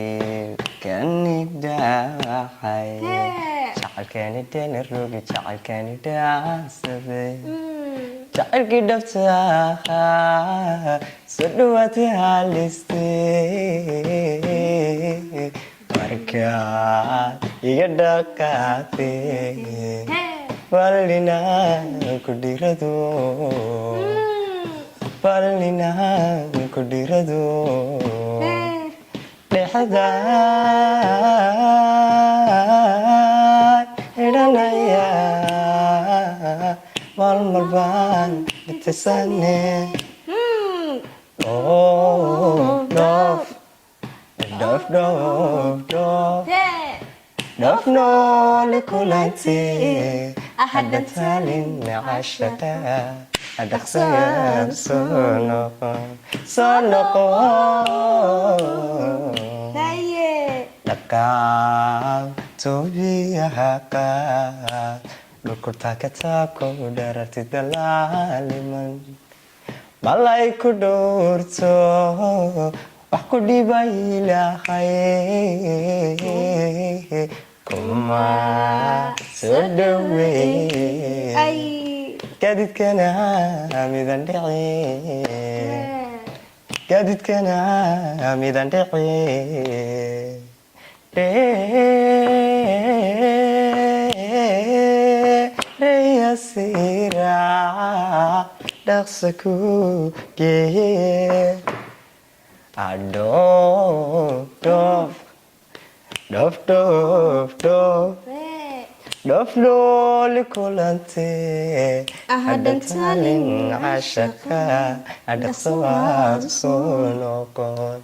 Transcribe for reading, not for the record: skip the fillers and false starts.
jacaylkani dhacay jacaylkani dhanarogi jacaylkani dhacsaday jacaylkii dhabta soo dhawaatay halistay markaad iga dhaqaatay Ballinaan ku dirado Ballinaan ku dirado Dhexdaan idhanaya Malmalbaan itisane Doof Doof Doof Doof Doof noole kulantay أحد تالين عشقا أدخسير سنقو لقاو توبي حقا لكرتا كتاكو درتي دلالي ملايكو دورتو وحكو ديباي لخي كما سدوي قادت كان عامدا دعي قادت كان عامدا دعي يا سيرا دخسكو جيه أدوف دوف دوف دوف دوف لولي كولانتي أحد تالين عشقا أدخ سواد سونوكون